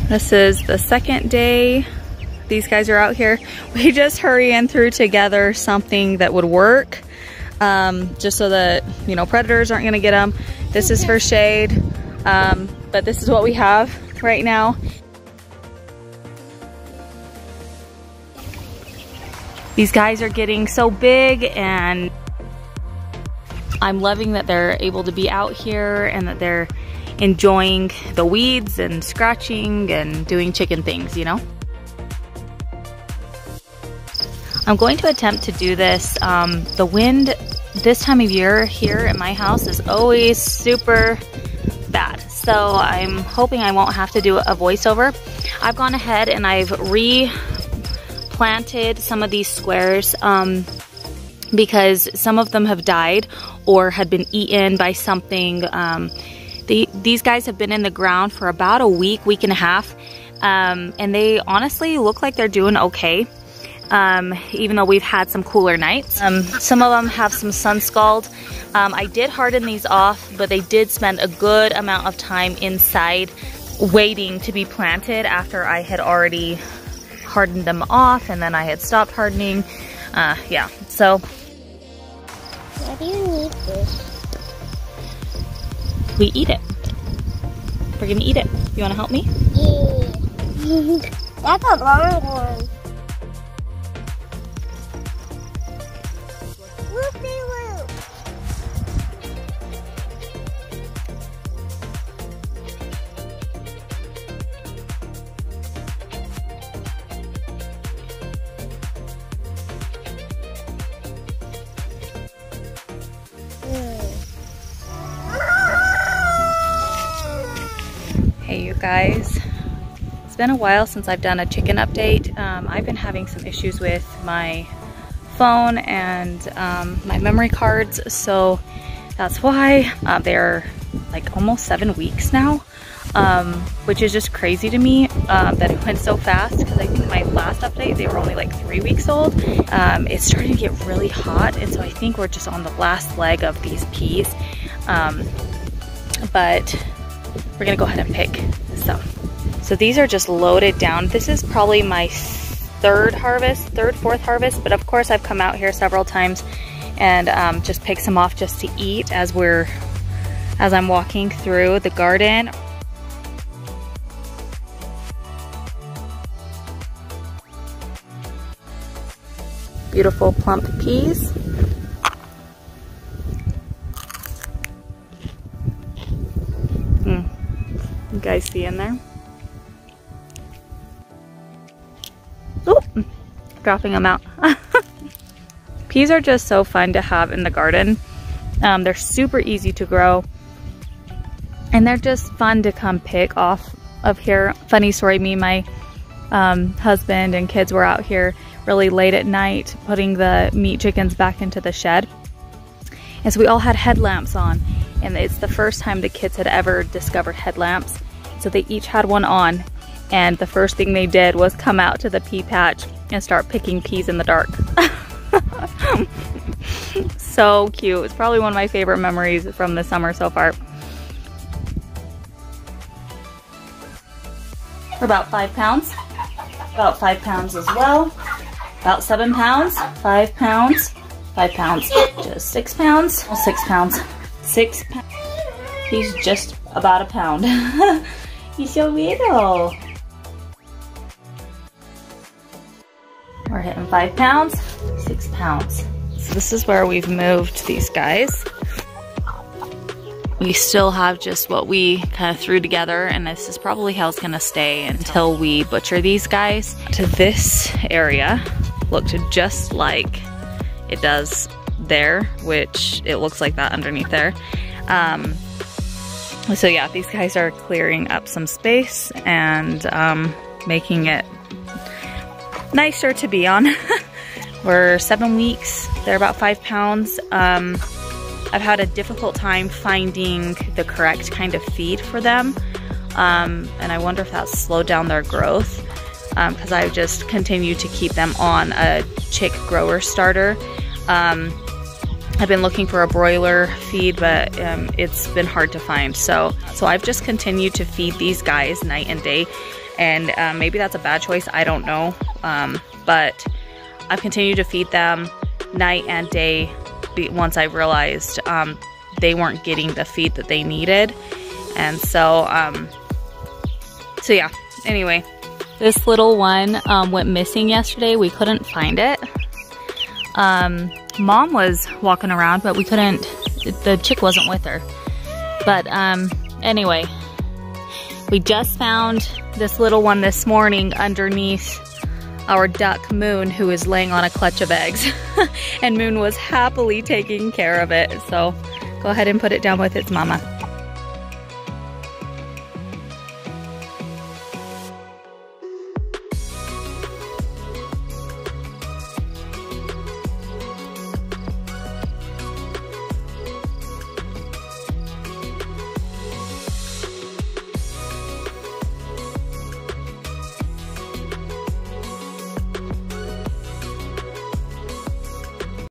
This is the second day these guys are out here. We just hurrying through together something that would work, just so that, you know, predators aren't gonna get them. This is for shade, but this is what we have right now. These guys are getting so big, and I'm loving that they're able to be out here and that they're enjoying the weeds and scratching and doing chicken things, you know? I'm going to attempt to do this. The wind this time of year here at my house is always super bad. So I'm hoping I won't have to do a voiceover. I've gone ahead and I've replanted some of these squares because some of them have died or had been eaten by something. These guys have been in the ground for about a week, week and a half, and they honestly look like they're doing okay. Even though we've had some cooler nights. Some of them have some sun scald. I did harden these off, but they did spend a good amount of time inside waiting to be planted after I had already hardened them off, and then I had stopped hardening. Yeah, so. Why do you need this? We eat it. We're gonna eat it. You wanna help me? Yeah. That's a long one. Hey you guys, it's been a while since I've done a chicken update. I've been having some issues with my phone and my memory cards, so that's why they're like almost 7 weeks now, which is just crazy to me that it went so fast, because I think my last update they were only like 3 weeks old. It's starting to get really hot, and so I think we're just on the last leg of these peas, but we're gonna go ahead and pick some. So these are just loaded down. This is probably my fourth harvest, but of course I've come out here several times and just pick some off just to eat as I'm walking through the garden. Beautiful plump peas. You guys see in there? Oop, dropping them out. Peas are just so fun to have in the garden. They're super easy to grow, and they're just fun to come pick off of here. Funny story, me and my husband and kids were out here really late at night putting the meat chickens back into the shed, and so we all had headlamps on, and it's the first time the kids had ever discovered headlamps. So they each had one on, and the first thing they did was come out to the pea patch and start picking peas in the dark. So cute. It's probably one of my favorite memories from the summer so far. For about 5 pounds. About 5 pounds as well. About 7 pounds. 5 pounds. 5 pounds. Just 6 pounds. 6 pounds. 6 pounds. He's just about a pound. He's so little. We're hitting 5 pounds, 6 pounds. So this is where we've moved these guys. We still have just what we kind of threw together, and this is probably how it's gonna stay until we butcher these guys. To this area looked just like it does there, which it looks like that underneath there. So yeah, these guys are clearing up some space and making it nicer to be on. We're 7 weeks, they're about 5 pounds. I've had a difficult time finding the correct kind of feed for them, and I wonder if that's slowed down their growth, because I've just continued to keep them on a chick grower starter. I've been looking for a broiler feed, but it's been hard to find. So I've just continued to feed these guys night and day. and maybe that's a bad choice, I don't know. But I've continued to feed them night and day once I realized they weren't getting the feed that they needed. And so yeah, anyway, this little one went missing yesterday. We couldn't find it. Mom was walking around, but we couldn't, the chick wasn't with her. But anyway, we just found this little one this morning underneath our duck Moon, who is laying on a clutch of eggs. And Moon was happily taking care of it. So go ahead and put it down with its mama.